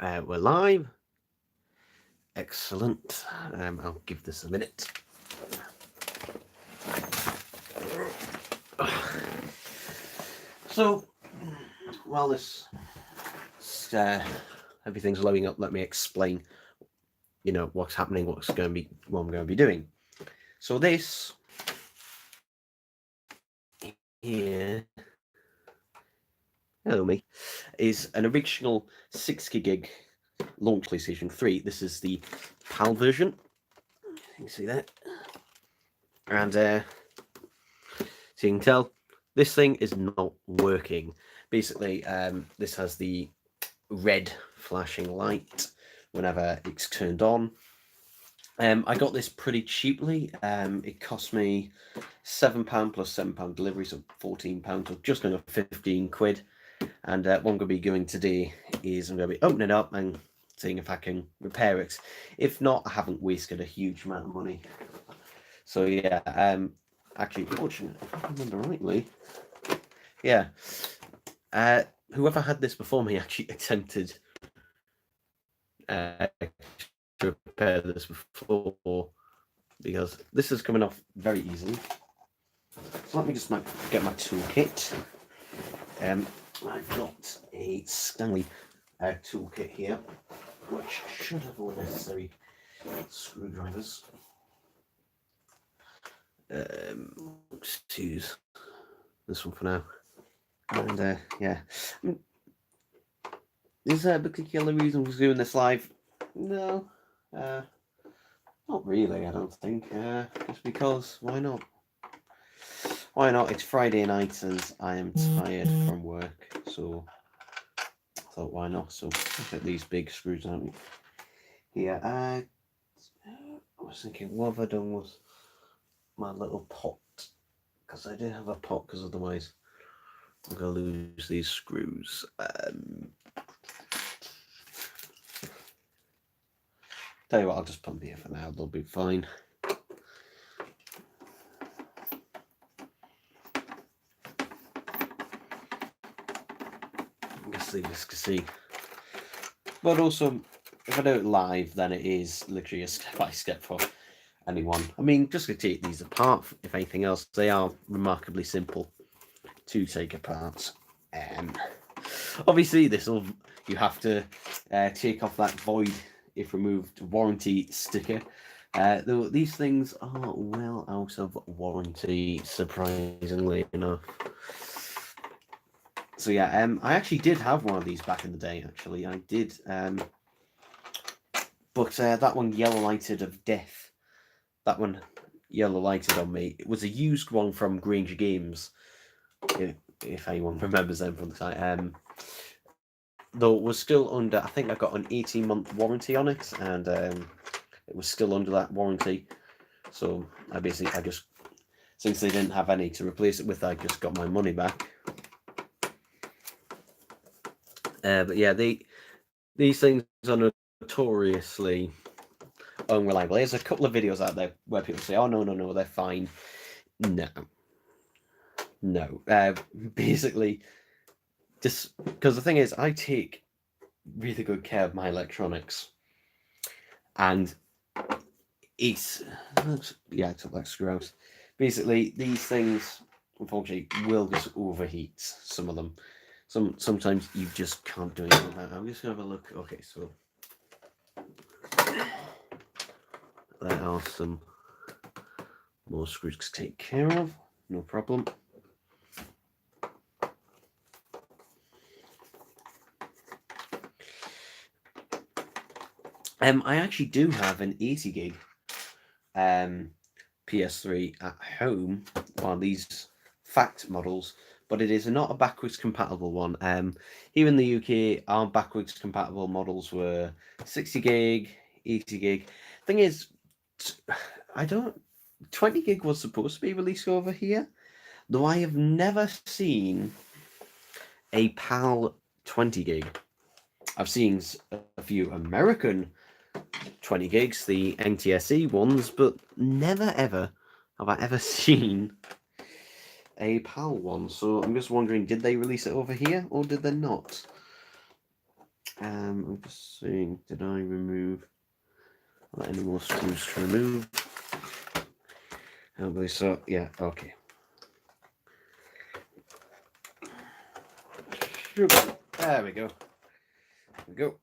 We're live. Excellent. I'll give this a minute. So, while this everything's loading up, let me explain. What's happening, what I'm going to be doing. So this here, hello me, is an original 60 gig launch PlayStation 3. This is the PAL version. You can see that. And so you can tell this thing is not working. Basically, this has the red flashing light whenever it's turned on. I got this pretty cheaply. It cost me £7 plus £7 delivery, so £14, so just under 15 quid. And what I'm going to be doing today is I'm going to be opening it up and seeing if I can repair it. If not, I haven't wasted a huge amount of money. So yeah, actually, fortunately, if I remember rightly, yeah, whoever had this before me actually attempted to repair this before, because this is coming off very easily. So let me just get my toolkit. I've got a Stanley toolkit here, which should have all the necessary screwdrivers. Let's use this one for now. And yeah, is there a particular reason for doing this live? No, not really. I don't think. Just because. Why not? Why not? It's Friday night and I am tired from work, so I thought, why not? So look at these big screws on here. I was thinking, what have I done with my little pot? Because I did have a pot, because otherwise I'm going to lose these screws. Tell you what, I'll just put them here for now. They'll be fine. I guess they just can see. But also, if I do it live, then it is literally a step-by-step for anyone. I mean, just to take these apart, if anything else, they are remarkably simple to take apart. Obviously, you have to take off that void if removed warranty sticker. Though these things are well out of warranty, surprisingly enough. So yeah, I actually did have one of these back in the day. Actually, I did, but that one yellow lighted of death. That one yellow lighted on me. It was a used one from Granger Games, if anyone remembers them from the site. Though it was still under, I think I got an 18-month warranty on it, and it was still under that warranty. I just, since they didn't have any to replace it with, I just got my money back. But yeah, these things are notoriously unreliable. There's a couple of videos out there where people say, "Oh no, they're fine." No. Basically, just because the thing is, I take really good care of my electronics, and I took that screw out. Basically, these things, unfortunately, will just overheat. Some of them. Sometimes you just can't do anything about it. I'm just gonna have a look. Okay, so there are some more screws to take care of. No problem. I actually do have an 80 gig PS3 at home, one of these fact models, but it is not a backwards compatible one. Here in the UK, our backwards compatible models were 60 gig, 80 gig. Thing is, 20 gig was supposed to be released over here, though I have never seen a PAL 20 gig. I've seen a few American 20 gigs, the NTSC ones, but never ever have I ever seen a PAL one. So I'm just wondering, did they release it over here or did they not? I'm just seeing, did I remove any more screws to remove? I believe so. Yeah, okay. There we go. There we go.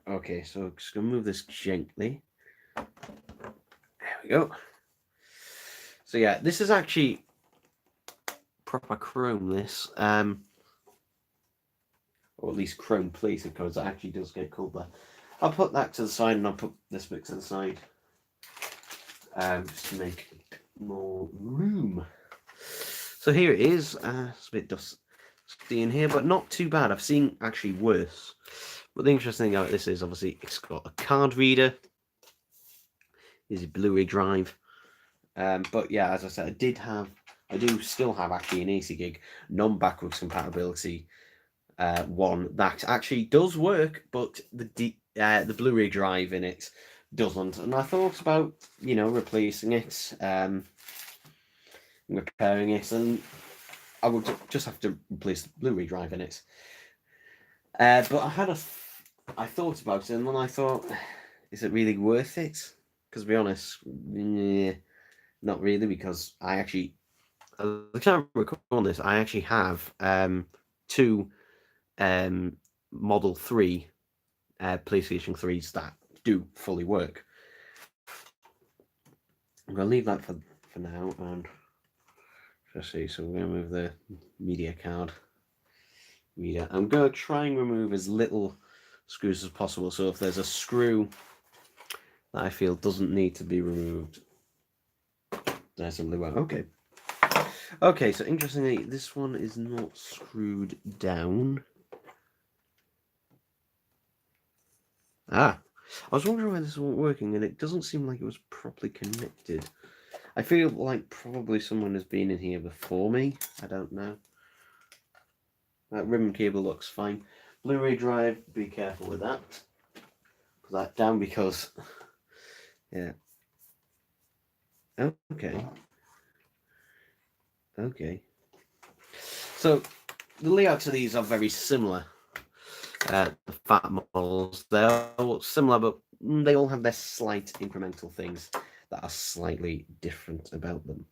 Okay, so just gonna move this gently. There we go. So yeah, this is actually proper chrome, this. Or at least chrome plated, because it actually does get cold there. I'll put that to the side, and I'll put this bit to the side. Just to make more room. So here it is. It's a bit dusty in here, but not too bad. I've seen actually worse. But the interesting thing about this is, obviously, it's got a card reader. Here's a Blu-ray drive. But yeah, as I said, I do still have actually an AC gig non-backwards compatibility one that actually does work, but the Blu-ray drive in it doesn't. And I thought about, you know, replacing it, repairing it, and I would just have to replace the Blu-ray drive in it. But I thought about it, and then I thought, is it really worth it? Because to be honest, not really, because I actually, I can't recall this, I actually have two Model 3 PlayStation 3s that do fully work. I'm going to leave that for now, and just see, so we're going to move the media card reader. I'm going to try and remove as little screws as possible, so if there's a screw that I feel doesn't need to be removed, then I simply won't. Okay. Okay, so interestingly, this one is not screwed down. Ah, I was wondering why this wasn't working, and it doesn't seem like it was properly connected. I feel like probably someone has been in here before me. I don't know. That ribbon cable looks fine. Blu-ray drive, be careful with that. Put that down because, yeah. Okay. Okay. So the layouts of these are very similar. The fat models, they're all similar, but they all have their slight incremental things that are slightly different about them.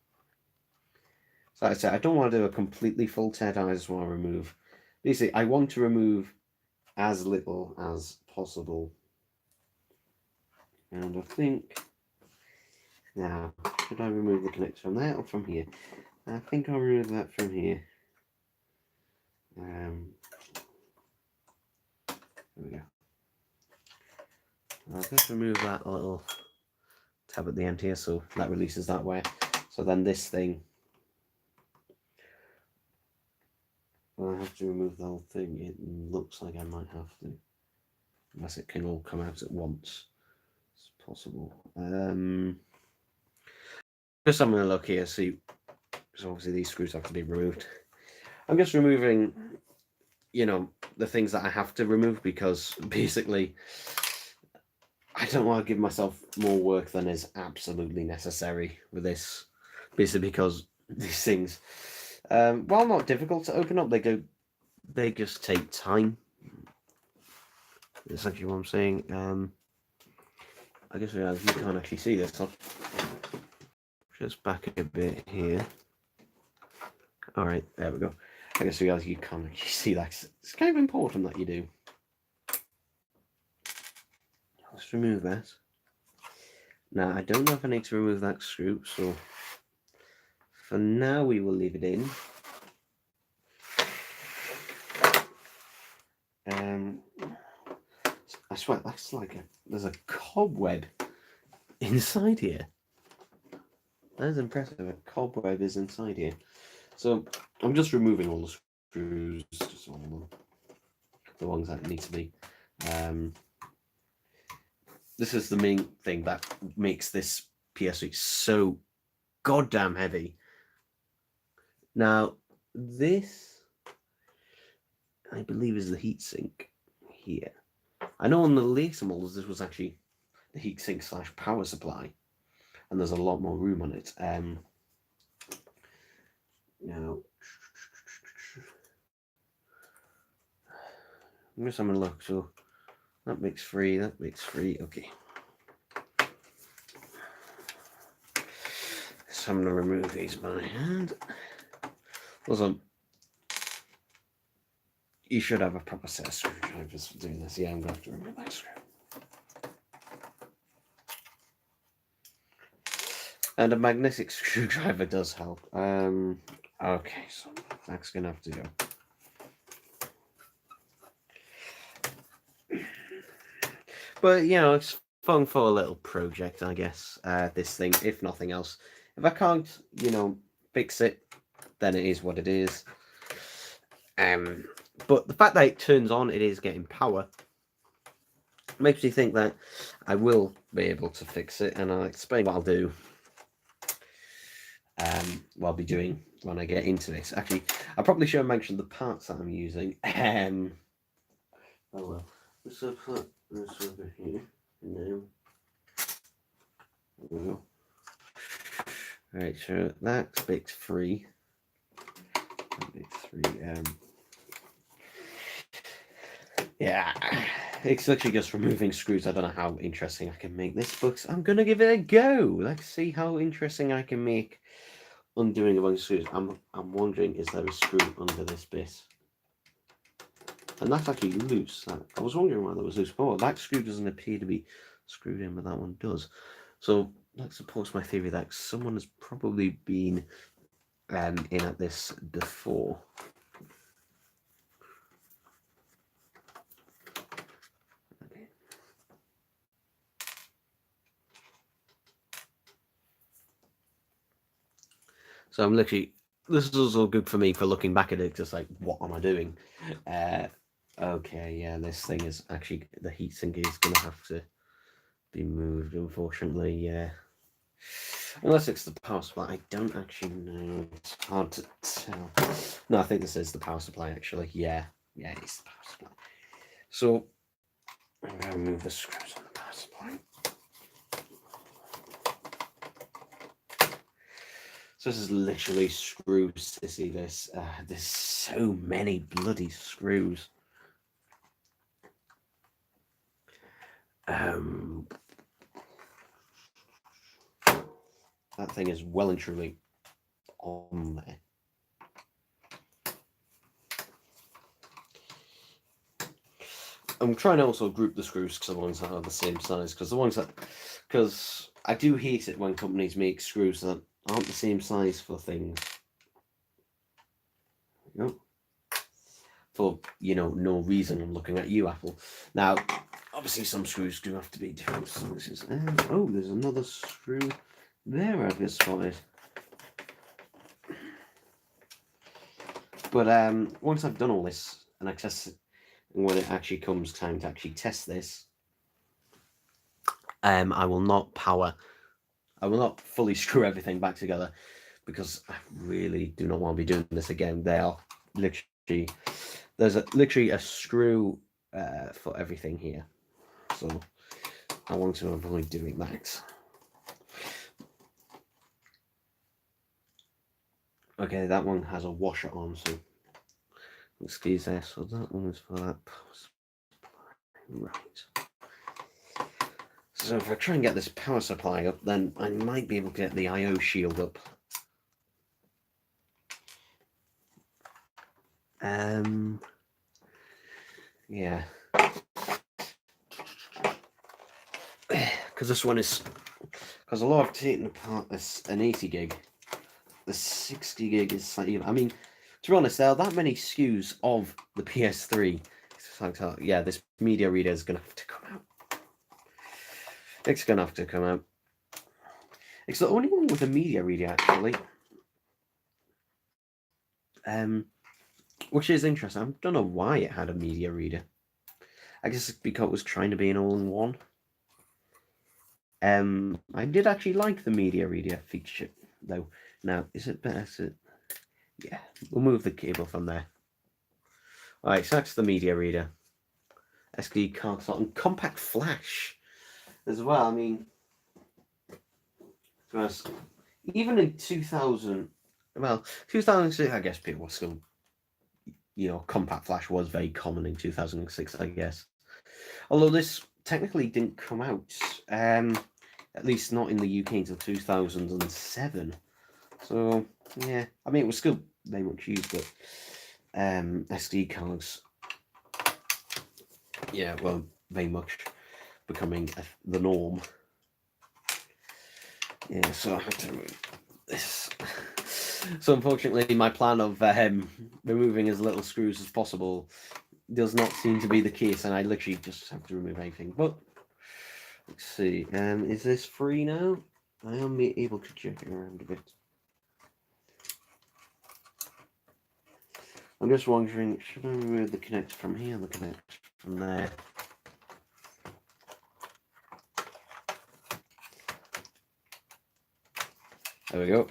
So like I said, I don't want to do a completely full tear down. I just want to remove. Basically, I want to remove as little as possible. And I think now, should I remove the connector from there or from here? I think I'll remove that from here. There we go. I'll just remove that little tab at the end here, so that releases that way. So then this thing, I have to remove the whole thing. It looks like I might have to, unless it can all come out at once. It's possible. Just I'm going to look here, see. So obviously these screws have to be removed. I'm just removing, you know, the things that I have to remove, because basically I don't want to give myself more work than is absolutely necessary with this. Basically because these things, while not difficult to open up, they just take time. That's actually what I'm saying. I guess you can't actually see this. I'll just back a bit here. All right, there we go. I guess you can't actually see that. It's kind of important that you do. Let's remove that. Now, I don't know if I need to remove that screw, so for now we will leave it in. I swear, that's like there's a cobweb inside here. That is impressive. A cobweb is inside here. So I'm just removing all the screws, just all of them, the ones that need to be. This is the main thing that makes this PS3 so goddamn heavy. Now, this, I believe, is the heatsink here. I know on the later models, this was actually the heatsink / power supply, and there's a lot more room on it. Now, I'm just having a look. So That makes 3. That makes 3. Okay. So I'm going to remove these by hand. Also, you should have a proper set of screwdrivers for doing this. Yeah, I'm going to have to remove that screw. And a magnetic screwdriver does help. Okay, so that's going to have to go. But, you know, it's fun for a little project, I guess, this thing, if nothing else. If I can't, you know, fix it, then it is what it is. But the fact that it turns on, it is getting power, makes me think that I will be able to fix it, and I'll explain what I'll do. What I'll be doing when I get into this. Actually, I probably should have mentioned the parts that I'm using. Oh well. Let's put this over here. No. There we go. Right, so that's bit 3. Bit 3. Yeah, it's literally just removing screws. I don't know how interesting I can make this, but I'm gonna give it a go. Let's see how interesting I can make undoing a bunch of screws. I'm wondering, is there a screw under this bit? And that's actually loose. I was wondering why that was loose. Oh, that screw doesn't appear to be screwed in, but that one does. So that supports my theory that someone has probably been in at this before. Okay. So I'm literally, this is also good for me for looking back at it, just like, what am I doing? Okay, yeah, this thing is actually, the heatsink is going to have to be moved, unfortunately, yeah. Unless it's the power supply, I don't actually know. It's hard to tell. No, I think this is the power supply, actually. Yeah, it's the power supply. So, I'm going to remove the screws on the power supply. So this is literally screws to see this. There's so many bloody screws. That thing is well and truly on there. I'm trying to also group the screws because the ones that are the same size, because I do hate it when companies make screws that aren't the same size for things. For, you know, no reason. I'm looking at you, Apple. Now, obviously some screws do have to be different sizes. Oh, there's another screw there I've just spotted. But once I've done all this and I test it, and when it actually comes time to actually test this, I will not fully screw everything back together, because I really do not want to be doing this again. They are literally, there's literally a screw for everything here, so I want to avoid doing that. Okay, that one has a washer on, so excuse that. So that one is for that power supply. Right. So if I try and get this power supply up, then I might be able to get the I/O shield up. Yeah. Because this one is, because although I've taken apart an 80 gig, the 60 gig is slightly, I mean, to be honest, there are that many SKUs of the PS3. It's like, yeah, this media reader is going to have to come out. It's going to have to come out. It's the only one with a media reader, actually. Which is interesting. I don't know why it had a media reader. I guess it's because it was trying to be an all-in-one. I did actually like the media reader feature, though. Now, is it better to... Yeah, we'll move the cable from there. Alright, so that's the media reader. SD card slot and compact flash as well. I mean, even in 2000, well, 2006, I guess people were still, you know, compact flash was very common in 2006, I guess. Although this technically didn't come out, at least not in the UK until 2007. So yeah, I mean it was still very much used, but SD cards, yeah, well, very much becoming the norm. Yeah, so I had to remove this. So unfortunately, my plan of removing as little screws as possible does not seem to be the case, and I literally just have to remove everything. But let's see, is this free now? I am able to check it around a bit. I'm just wondering, should I remove the connector from here and the connector from there? There we go.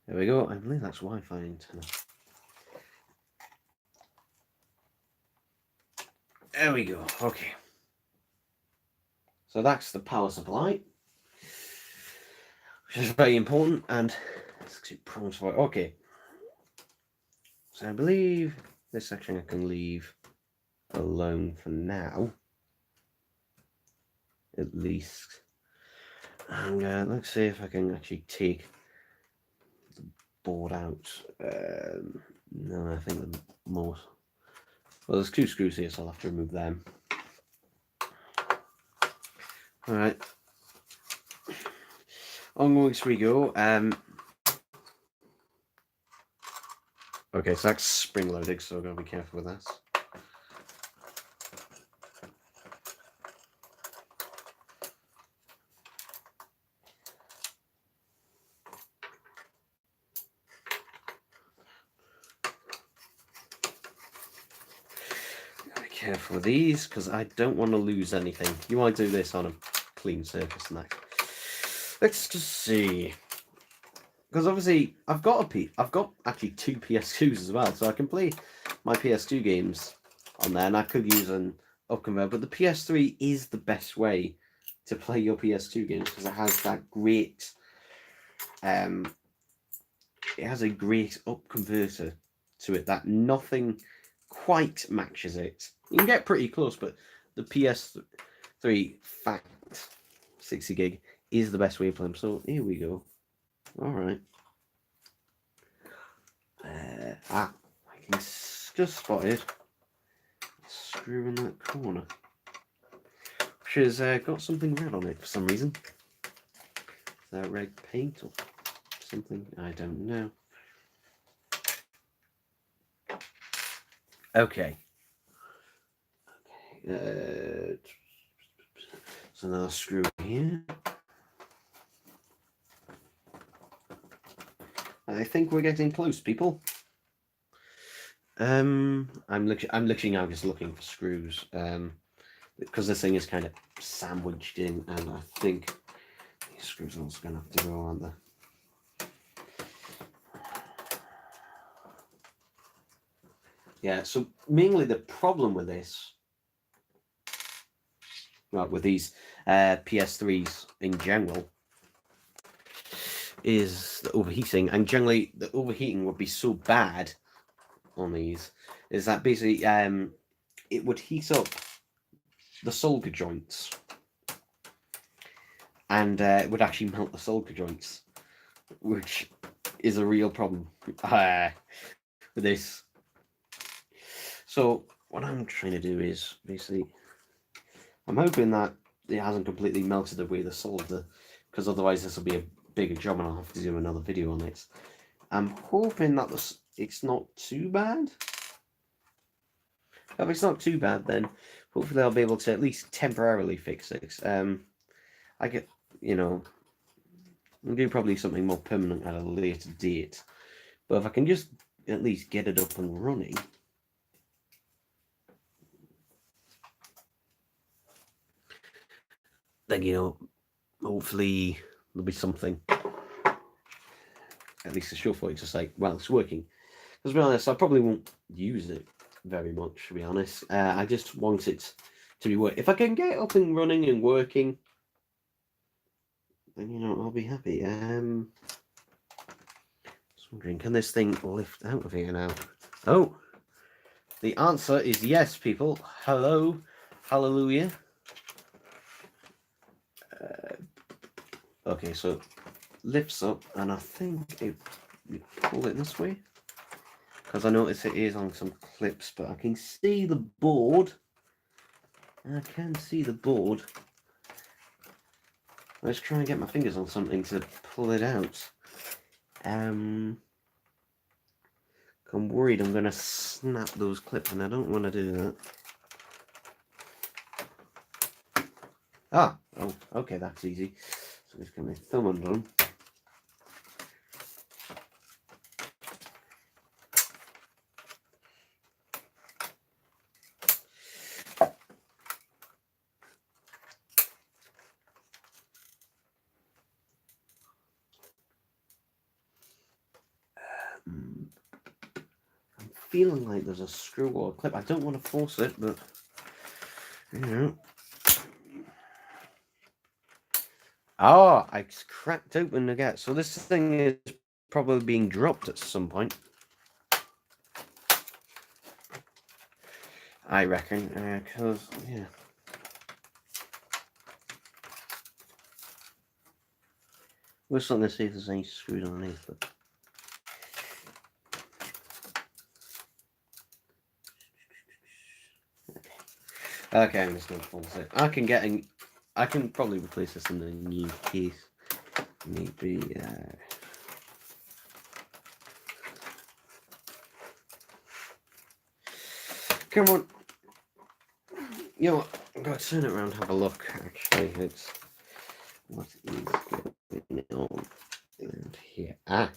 There we go. I believe that's Wi-Fi antenna. There we go. Okay. So that's the power supply, which is very important, and okay. So I believe this section I can leave alone for now, at least. And let's see if I can actually take the board out. No, I think the more. Well, there's 2 screws here, so I'll have to remove them. All right. Onwards we go. Okay, so that's spring loaded, so I've got to be careful with that. Be careful with these, because I don't want to lose anything. You want to do this on a clean surface and that. Let's just see. Because obviously I've got actually 2 PS2s as well, so I can play my PS2 games on there, and I could use an up converter. But the PS3 is the best way to play your PS2 games, because it has that great, it has a great up converter to it that nothing quite matches it. You can get pretty close, but the PS3 fact 60 gig is the best way to play them. So here we go. All right. I can just spot it. Screw in that corner, which has got something red on it for some reason. Is that red paint or something? I don't know. Okay. So now screw here. I think we're getting close, people. I'm literally now just looking for screws, because this thing is kind of sandwiched in, and I think these screws are also going to have to go, aren't they? Yeah. So mainly the problem with this, well, with these PS3s in general, is the overheating, and generally the overheating would be so bad on these, is that basically it would heat up the solder joints, and it would actually melt the solder joints, which is a real problem with this. So what I'm trying to do is basically, I'm hoping that it hasn't completely melted away the solder, because otherwise this will be a bigger job and I'll have to do another video on it. I'm hoping that it's not too bad. If it's not too bad, then hopefully I'll be able to at least temporarily fix it. I get, I'll do probably something more permanent at a later date. But if I can just at least get it up and running, then, hopefully there'll be something, at least a show for you to say, well, it's working. Because to be honest, I probably won't use it very much, to be honest. I just want it to be working. If I can get it up and running and working, then you know I'll be happy. Just wondering, can this thing lift out of here now? Oh, the answer is yes, people. Hello, hallelujah. Okay, so lifts up, and I think you pull it this way, because I notice it is on some clips, but I can see the board. Let's try and get my fingers on something to pull it out. I'm worried I'm going to snap those clips, and I don't want to do that. Oh, okay, that's easy. So just get my thumb under them. I'm feeling like there's a screw or a clip. I don't want to force it, but you know. Oh, I cracked open again. So this thing is probably being dropped at some point. I reckon, because, yeah. We're starting to see if there's any screws underneath, but... Okay, I'm just going to force it. I can probably replace this in a new case. Maybe, Come on. You know what? I'm going to turn it around and have a look, actually. It's... What is going on in here? Ah.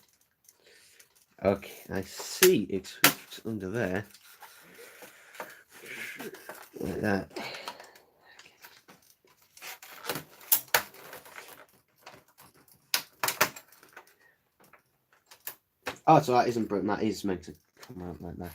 Okay, I see it's hooked under there. Like that. Oh, so that isn't broken. That is meant to come out like that.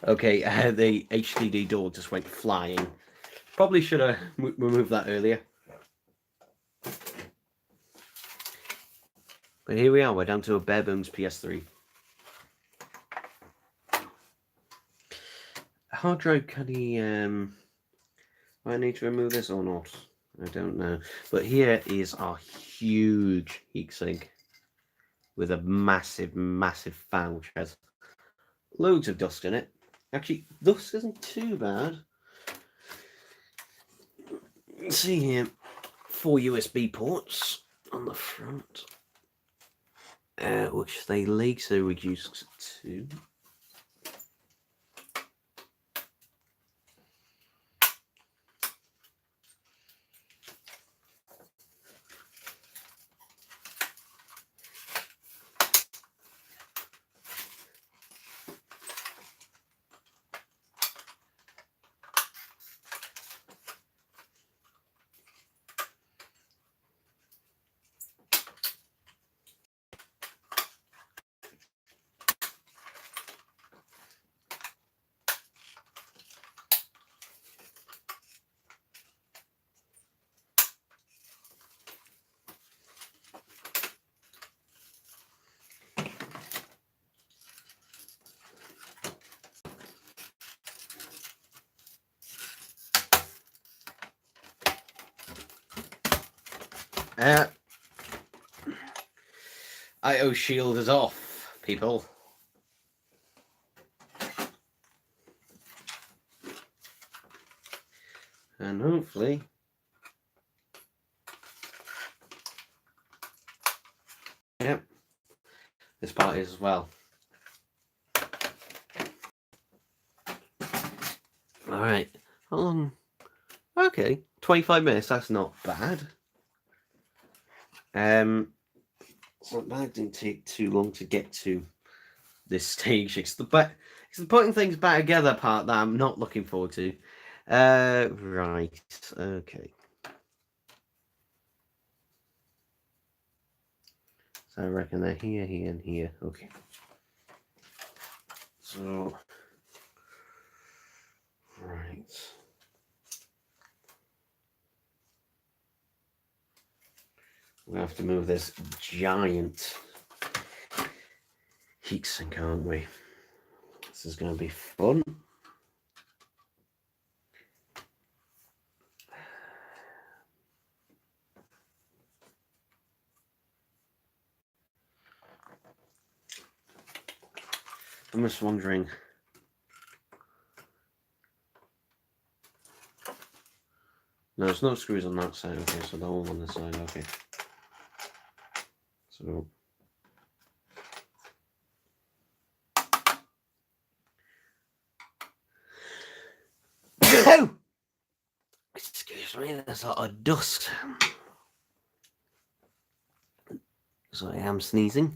Okay, the HDD door just went flying. Probably should have removed that earlier. But here we are. We're down to a bare bones PS3. Hard drive, can he... do I need to remove this or not? I don't know. But here is our huge heatsink with a massive, massive fan which has loads of dust in it. Actually, dust isn't too bad. You can see here 4 USB ports on the front, which they later reduced to. IO shield is off, people. And hopefully yep, this part is as well. Alright, how long? Okay, 25 minutes, that's not bad. So that didn't take too long to get to this stage. It's the putting things back together part that I'm not looking forward to. Right, okay. So I reckon they're here, here, and here. Okay. So, right. We have to move this giant heatsink, aren't we? This is going to be fun. I'm just wondering. No, there's no screws on that side. Okay, so the hole on this side. Okay. So. Excuse me, there's a lot of dust. So I am sneezing.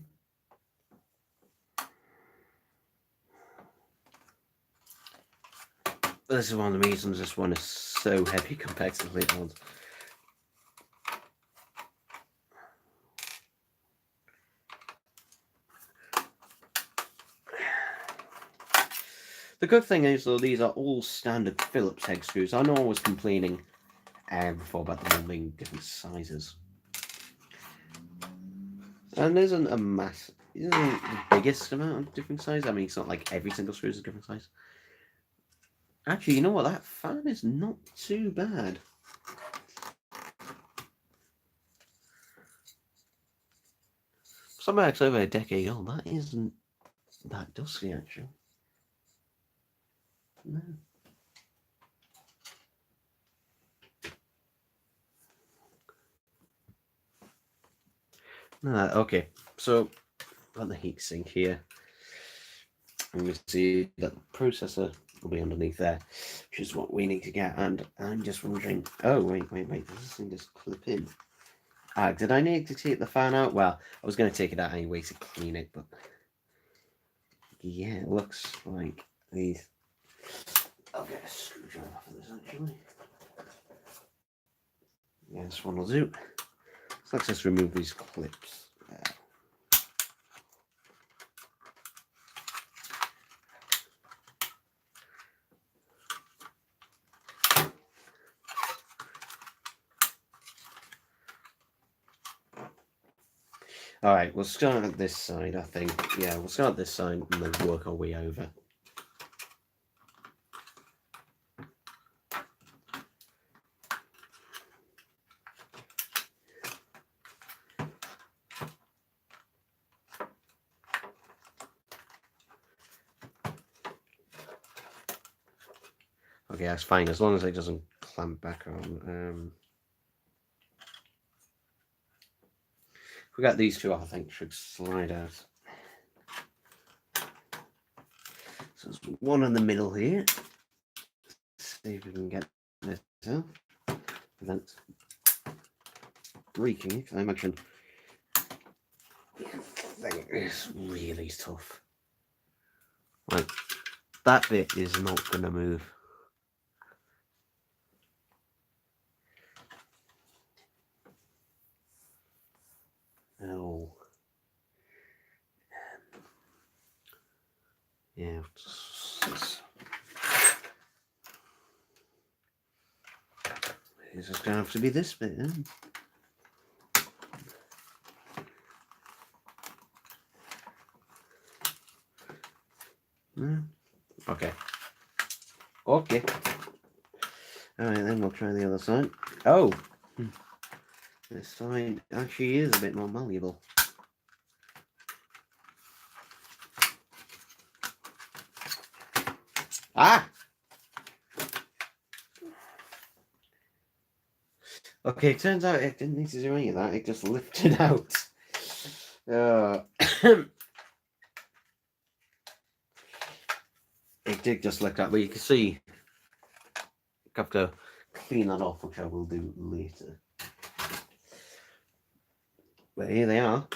This is one of the reasons this one is so heavy compared to the later ones. The good thing is, though, these are all standard Phillips head screws. I know I was complaining before about them all being different sizes. And there isn't a mass, isn't the biggest amount of different size. I mean, it's not like every single screw is a different size. Actually, you know what? That fan is not too bad. Something that's over a decade old. That isn't that dusty, actually. No. No, okay. So, got the heatsink here. And we see that the processor will be underneath there, which is what we need to get. And I'm just wondering. Oh, wait. Does this thing just clip in? Did I need to take the fan out? Well, I was going to take it out anyway to clean it, but yeah, it looks like these. I'll get a screwdriver for this actually. Yeah, this one will do. So let's just remove these clips. Alright, we'll start at this side, I think. Yeah, we'll start this side and then work our way over. Okay, that's fine, as long as it doesn't clamp back on. If we got these two off, I think should slide out. So there's one in the middle here. Let's see if we can get this out. Prevent breaking it. I imagine thing is really tough. Like, that bit is not going to move. Oh. Yeah. It's just going to have to be this bit, then. Okay. Okay. Alright, then we'll try the other side. Oh! This side actually is a bit more malleable. Ah! Okay, it turns out it didn't need to do any of that, it just lifted out. It did just lift out, but you can see I have to clean that off, which I will do later. But here they are.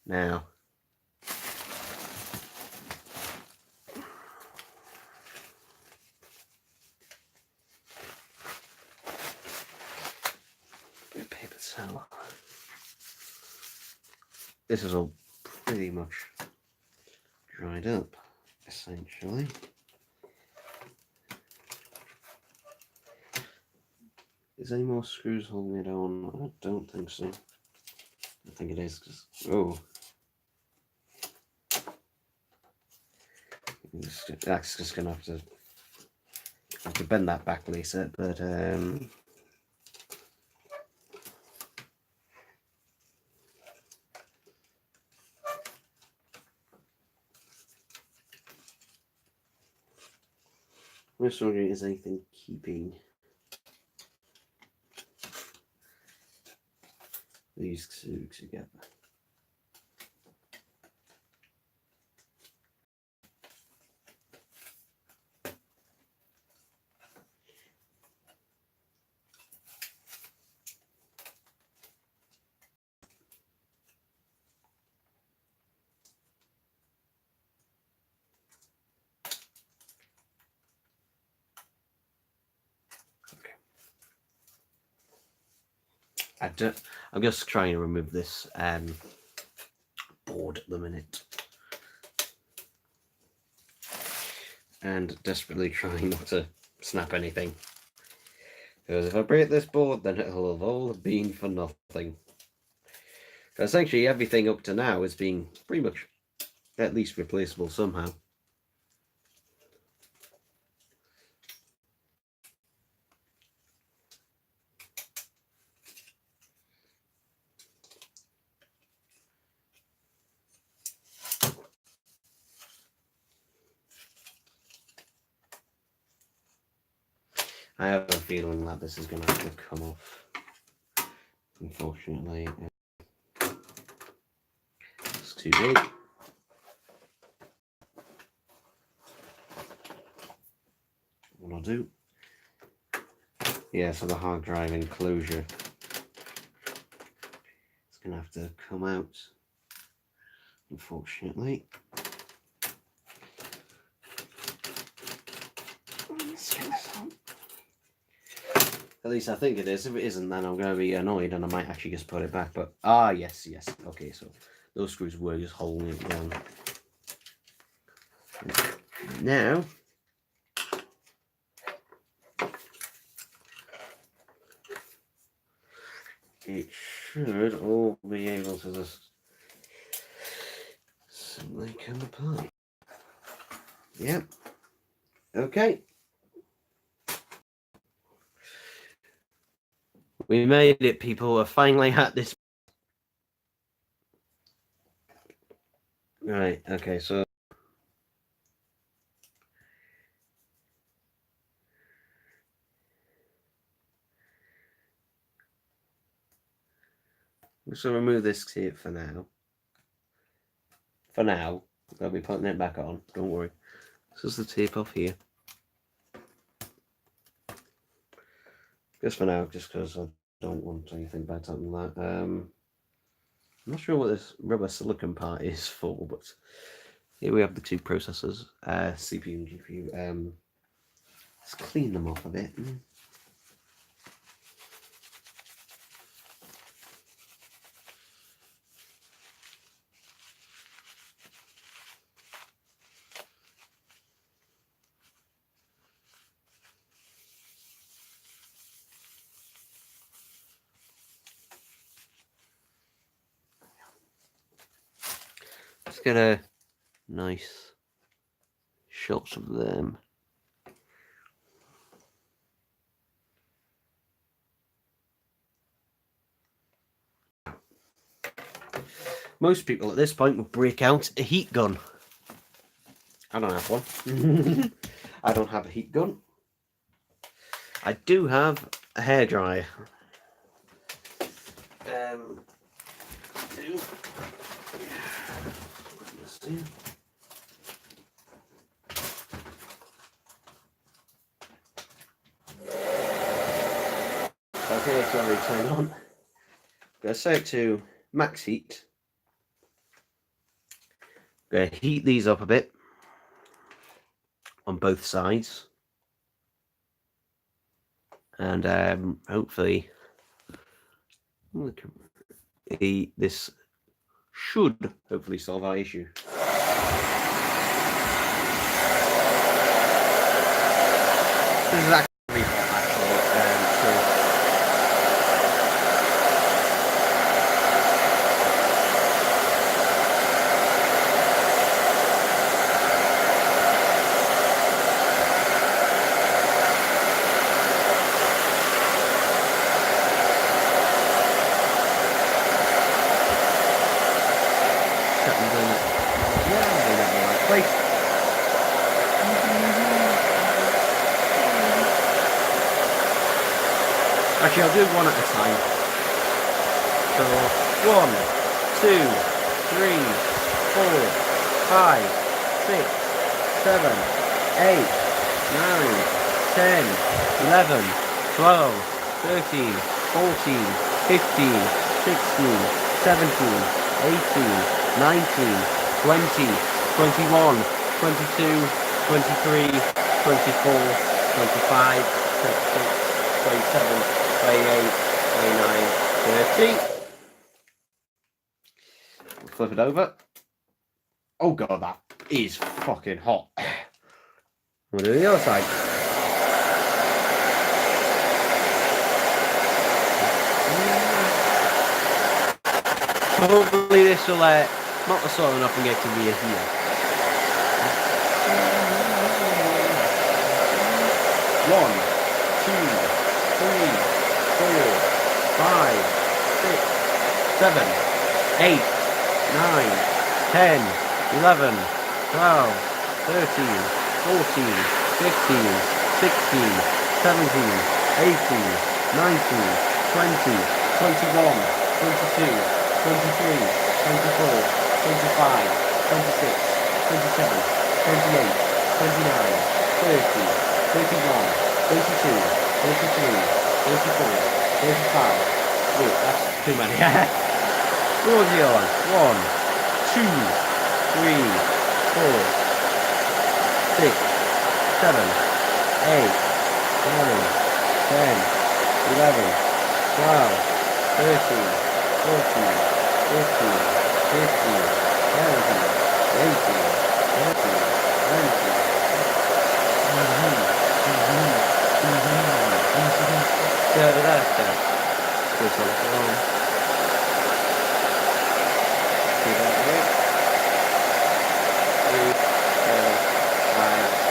Now, paper towel. This is all pretty much dried up, essentially. Is there any more screws holding it on? I don't think so. I think it is because that's just gonna have to bend that back later, but I'm just wondering, is anything keeping these two together? I'm just trying to remove this board at the minute, and desperately trying not to snap anything, because if I break this board, then it'll have all been for nothing. So essentially, everything up to now has been pretty much at least replaceable somehow. I have a feeling that this is going to have to come off, unfortunately. It's too big. What I'll do, yeah, for the hard drive enclosure, it's going to have to come out, unfortunately. At least I think it is. If it isn't, then I'm going to be annoyed and I might actually just put it back. But, yes. Okay, so those screws were just holding it down. Now, it should all be able to just simply come apart. Yep. Okay. We made it, people. We're finally at this. Right, okay, so I'm just going to remove this tape for now. For now, I'll be putting it back on, don't worry. This is the tape off here. Just for now, just because I don't want anything bad to happen to that. I'm not sure what this rubber silicone part is for, but here we have the two processors, CPU and GPU. Let's clean them off a bit. Let's get a nice shots of them. Most people at this point will break out a heat gun. I don't have one. I don't have a heat gun. I do have a hairdryer. Okay, it's already turned on. I'm going to set it to max heat. I'm going to heat these up a bit on both sides. And hopefully this should hopefully solve our issue. place. Actually, I'll do one at a time. So 1, 2, 3, 4, 5, 6, 7, 8, 9, 10, 11, 12, 13, 14, 15, 16, 17, 18, 19, 20, 21, 22, 23, 24, 25, 26, 27, 28, 29, 30. Flip it over. Oh god, that is fucking hot. We'll do the other side. Hopefully this will not the sort enough and get to me here. 1, 2, 3, 4, 5, 6, 7, 8, 9, 10, 11, 12, 13, 14, 15, 16, 17, 18, 19, 20, 21, 22, 23, 24, 25, 26, 27, 28, 29, 30, 31, 32, 33, 34, 35. Oh, that's too many. What's the other one? 1, 2, 3, 4, 6, 7, 8, 9, 10, 11, 12, 13, 14, 15, 16, 17, 18, 19, 20. This one's wrong. See that here? 3, 4, 5.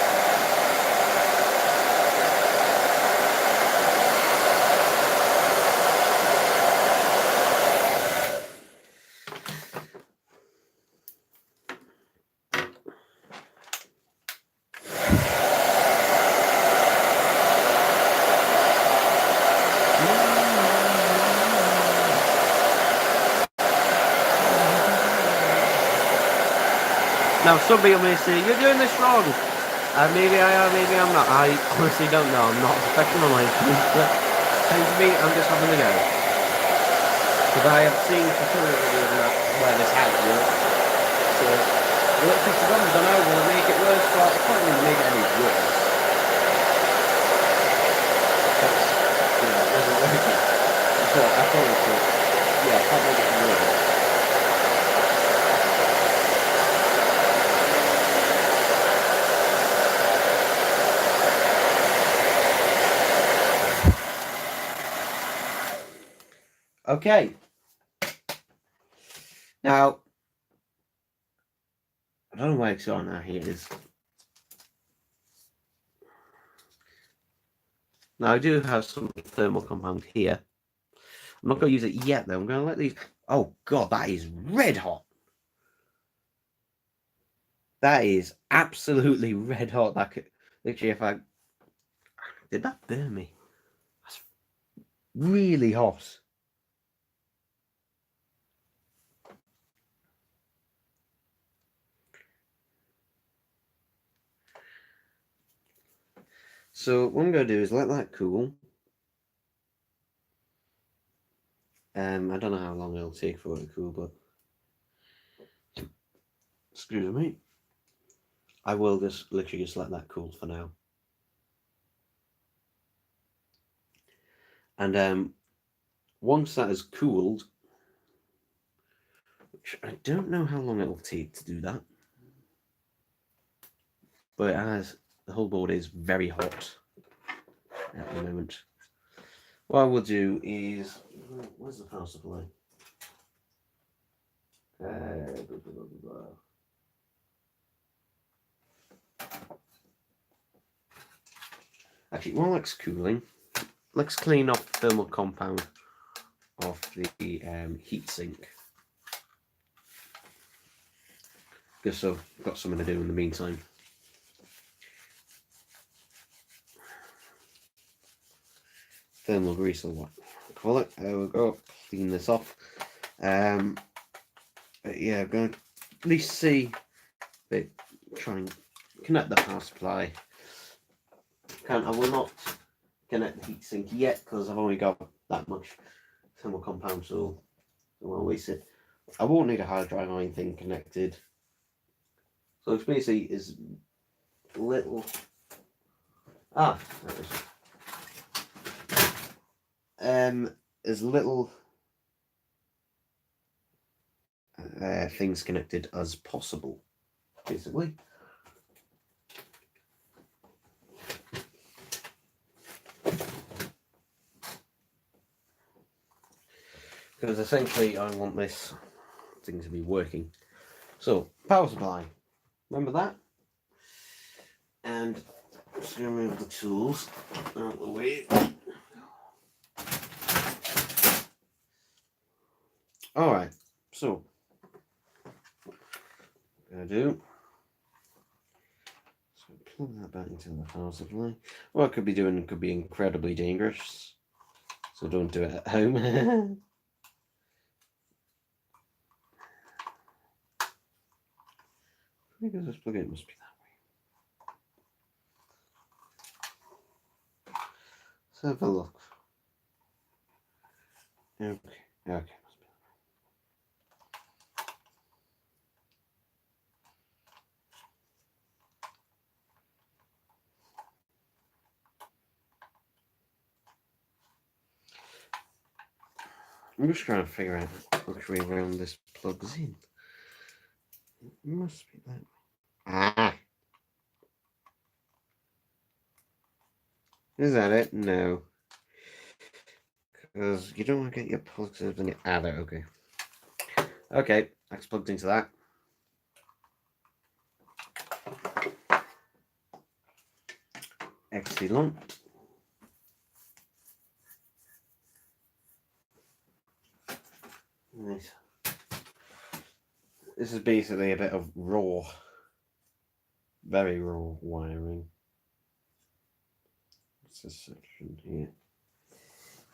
Now some people may say, you're doing this wrong. Maybe I am, maybe I'm not. I honestly don't know. I'm not a professional like this, but thanks to me, I'm just having a go. Because I have seen tutorial videos on that where this has worked. So the little fix of I don't know, will it make it worse? But it can't really make it any worse. That's, you know, it wasn't working. I thought it was, yeah, I can't make it worse. Okay. Now, I don't know where it's on now. Here it is. Now, I do have some thermal compound here. I'm not going to use it yet, though. I'm going to let these... Oh, God, that is red hot. That is absolutely red hot. That could... Literally, if I... Did that burn me? That's really hot. So what I'm going to do is let that cool. I don't know how long it'll take for it to cool, but excuse me. I will just literally just let that cool for now. And once that has cooled, which I don't know how long it'll take to do that, but as the whole board is very hot at the moment, what I will do is, where's the power supply? Actually, while it's cooling, let's clean off the thermal compound of the heatsink. just so I've got something to do in the meantime. Thermal grease or what call it. There we go. Clean this off. But yeah, I'm going to at least see that, try and connect the power supply. I will not connect the heatsink yet because I've only got that much thermal compound, so I won't waste it. I won't need a hard drive or anything connected. So it's basically is little. There it is. As little things connected as possible, basically. Because essentially I want this thing to be working. So, power supply. Remember that? And I'm just going to move the tools out of the way. Alright, so what I'm going to do, so plug that back into the power supply. What I could be doing could be incredibly dangerous, so don't do it at home. Because this plug in must be that way. Let's have a look. Okay, must be that way. I'm just trying to figure out which way around this plugs in. It must be that way. Ah! Is that it? No. Because you don't want to get your plugs in your... Ah, there, okay. Okay, that's plugged into that. Excellent. Nice. This is basically a bit of raw, very raw wiring. What's this section here?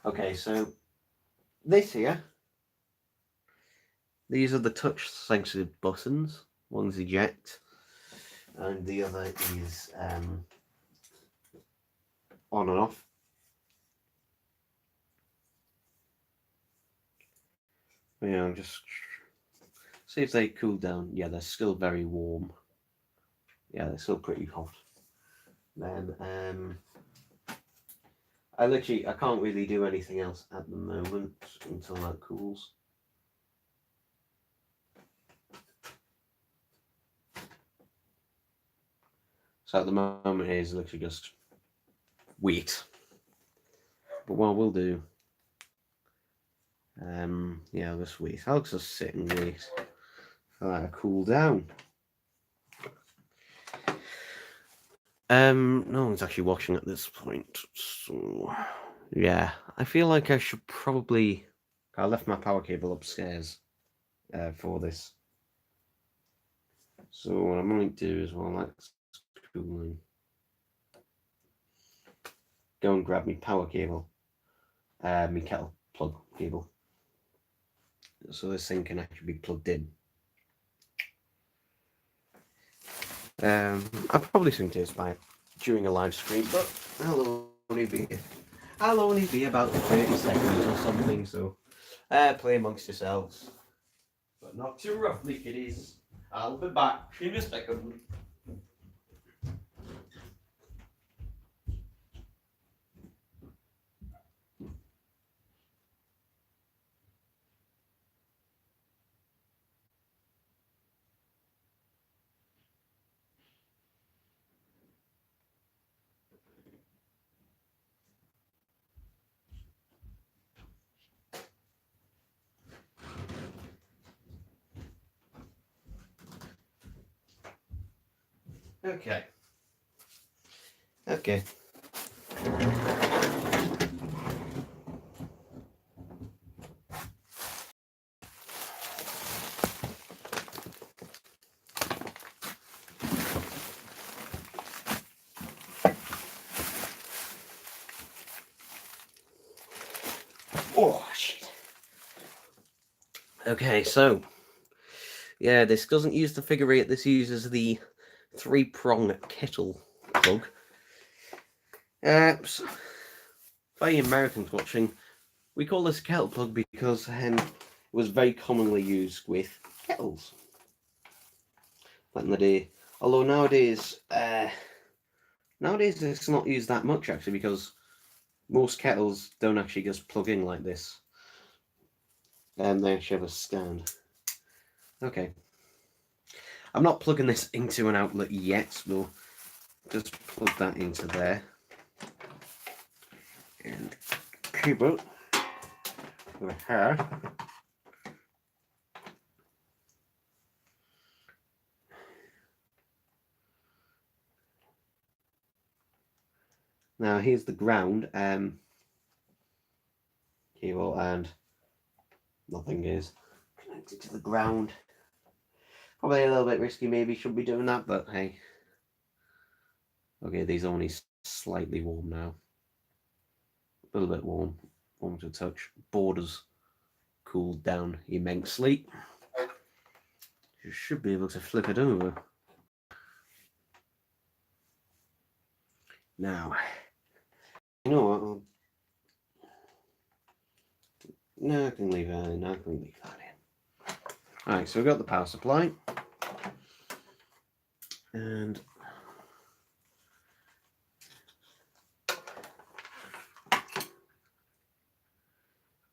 Okay, so this here, these are the touch sensitive buttons. One's eject, and the other is on and off. Yeah, I'm just see if they cool down. Yeah, they're still very warm. Yeah, they're still pretty hot. Then I can't really do anything else at the moment until that cools. So at the moment it is literally just wait. But what we'll do, yeah, I'll just wait. I'll just sit and wait for that to cool down. No one's actually watching at this point, so yeah, I feel like I should probably. I left my power cable upstairs for this, so what I might do is while that's cooling, go and grab my power cable, my kettle plug cable, so this thing can actually be plugged in. I'll probably swing to this by during a live stream, but I'll only be about 30 seconds or something, so play amongst yourselves. But not too roughly, kiddies. I'll be back in a second. Okay. Okay. Oh shit. Okay, so yeah, this doesn't use the figure 8. This uses the 3-prong kettle plug. So, for the Americans watching, we call this a kettle plug because it was very commonly used with kettles back in the day. Although nowadays it's not used that much actually, because most kettles don't actually just plug in like this. They actually have a stand. Okay. I'm not plugging this into an outlet yet. We'll just plug that into there. And cable with her. Now here's the ground cable, and nothing is connected to the ground. Probably a little bit risky, maybe shouldn't be doing that, but hey. Okay, these are only slightly warm now. A little bit warm to touch. Borders cooled down immensely. You should be able to flip it over. Now, you know what? No, I can leave that in. Alright, so we've got the power supply. And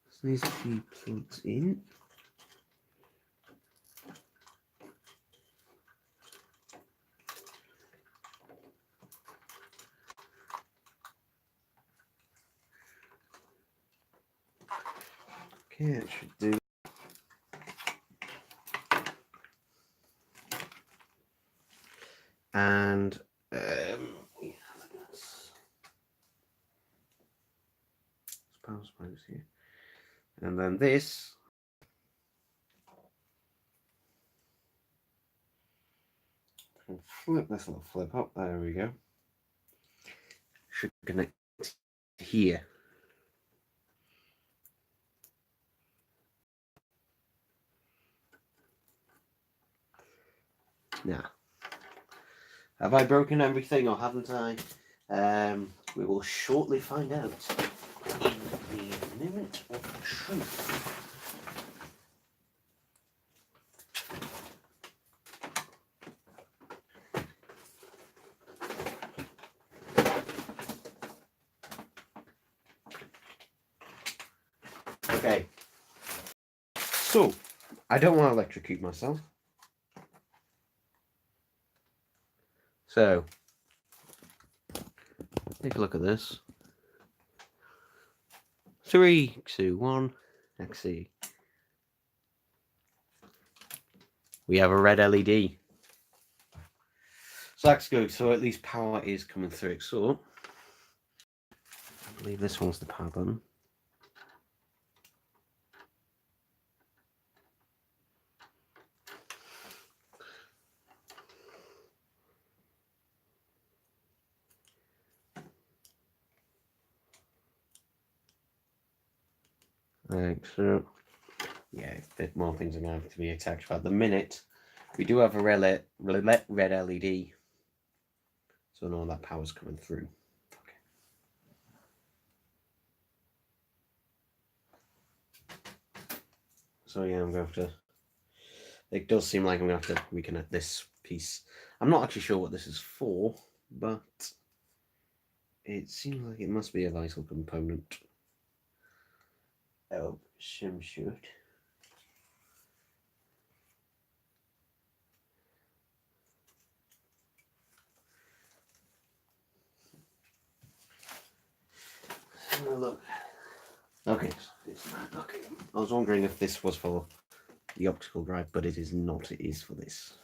this needs to be plugged in. Okay, it should do. And power supply is here. And then this flip this little flip up. There we go. Should connect here. Now, have I broken everything or haven't I? We will shortly find out in the moment of truth. Okay, so I don't want to electrocute myself. So, take a look at this. 3, 2, 1, let's see. We have a red LED. So that's good, so at least power is coming through. So, I believe this one's the power button. So, yeah, a bit more things are going to have to be attached. But at the minute, we do have a red LED. So now that power's coming through. Okay. So yeah, I'm going to have to... It does seem like I'm going to have to reconnect this piece. I'm not actually sure what this is for, but it seems like it must be a vital component. Oh, some sort. Look. Okay, it's not. Okay. I was wondering if this was for the optical drive, but it is not. It is for this.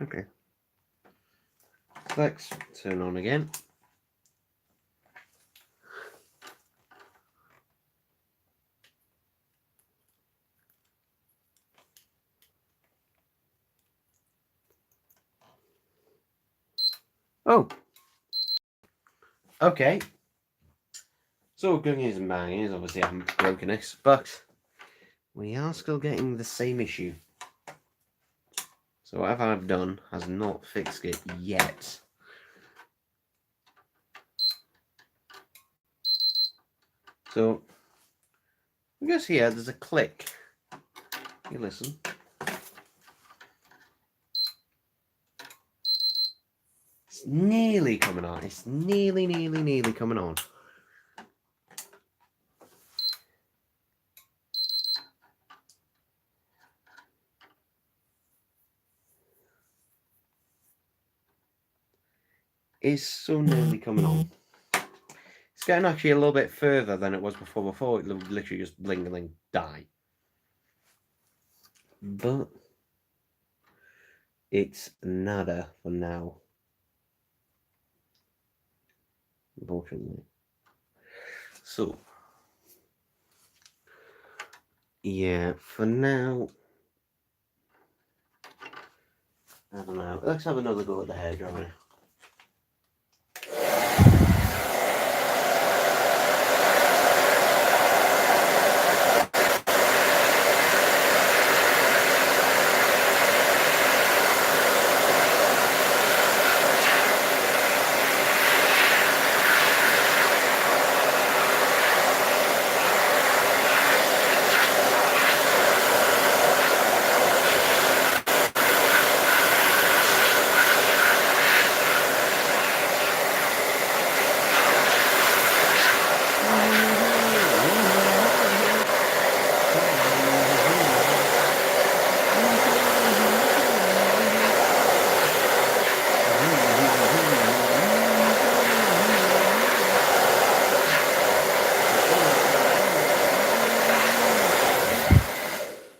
Okay. Let's turn on again. Oh, okay. So good news and bad news. Obviously, I haven't broken this, but we are still getting the same issue. So whatever I've done has not fixed it yet. So I guess here there's a click. You listen. It's nearly coming on. It's nearly coming on. It's so nearly coming on. It's getting actually a little bit further than it was before. Before it would literally just blink and then die. But it's nada for now. Unfortunately. So yeah, for now, I don't know. Let's have another go at the hairdryer.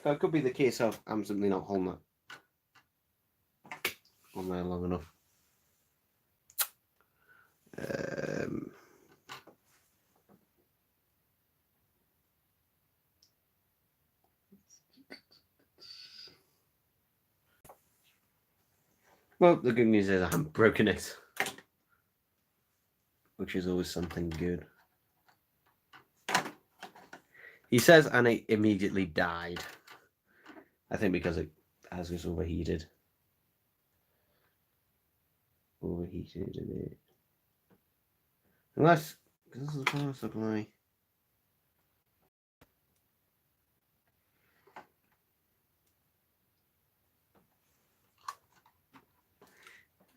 It could be the case of I'm simply not holding it on there long enough. Well, the good news is I haven't broken it, which is always something good. He says, and it immediately died. I think because it has just overheated. Overheated in it. Unless, because this is the power supply.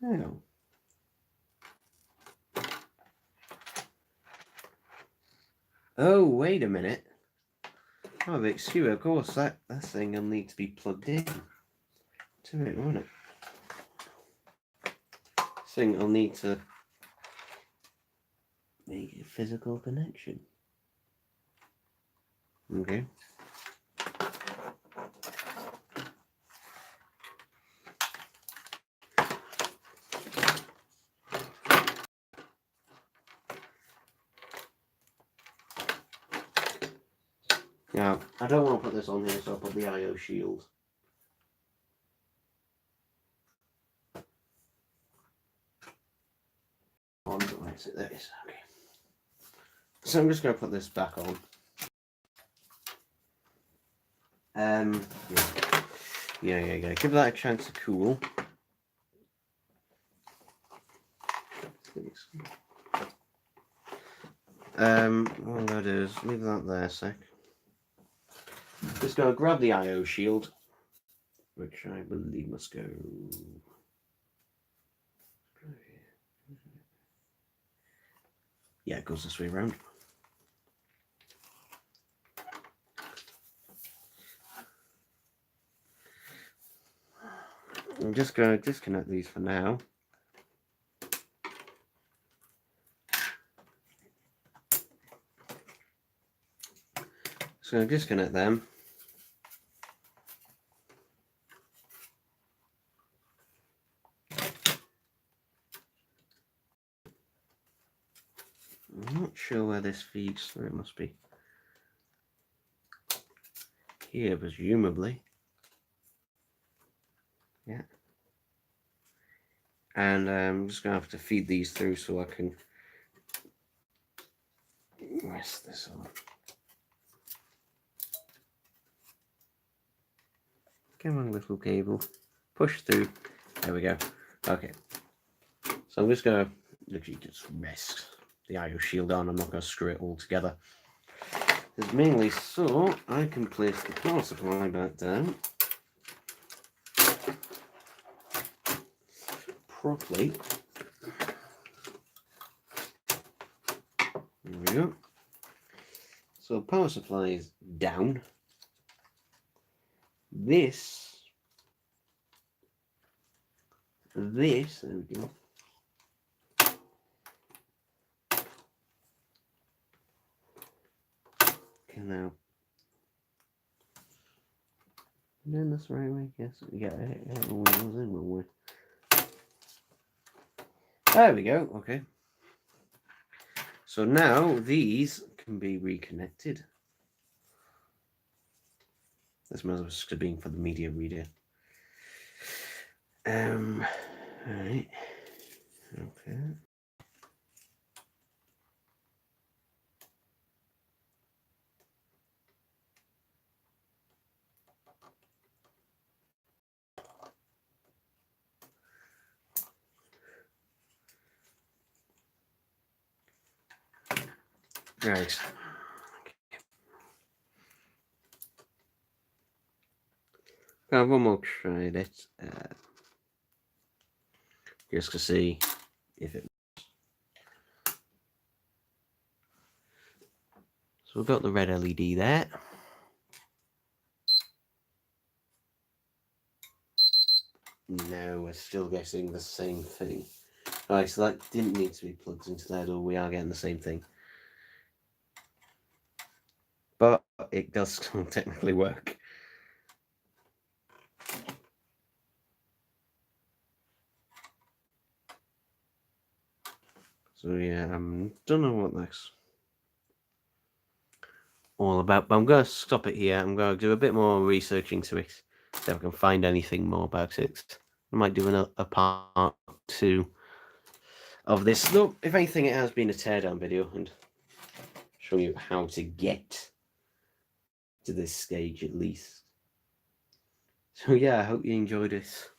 Oh. Oh, wait a minute. Oh, the excuse, of course, that thing will need to be plugged in to it, won't it? This thing will need to make a physical connection. Okay. Now, I don't want to put this on here, so I'll put the I/O shield. On, right, so there it is. Okay. So I'm just going to put this back on. Yeah. Give that a chance to cool. What I'm going to do is leave that there a sec. Just going to grab the I/O shield, which I believe must go. Yeah, it goes this way around. I'm just going to disconnect these for now. So I'm going to disconnect them. I'm not sure where this feeds through. It must be here, presumably. Yeah. And I'm just going to have to feed these through so I can rest this on. Come on, little cable. Push through. There we go. Okay. So I'm just going to literally just rest the IO shield on. I'm not going to screw it all together. It's mainly so I can place the power supply back down properly. There we go. So power supply is down. This, there we go. Okay, now. Then that's the right way, I guess. Yeah, it always goes in wrong way. There we go, okay. So now these can be reconnected. This must have been for the media reader. Alright. Okay. Right. I have one more try at it. Just to see if it. So we've got the red LED there. No, we're still getting the same thing. Alright, so that didn't need to be plugged into there, or we are getting the same thing. But it does still technically work. So yeah, don't know what that's all about, but I'm going to stop it here. I'm going to do a bit more research into it, see if I can find anything more about it. I might do a part 2 of this. Though, if anything, it has been a teardown video and show you how to get to this stage at least. So yeah, I hope you enjoyed it.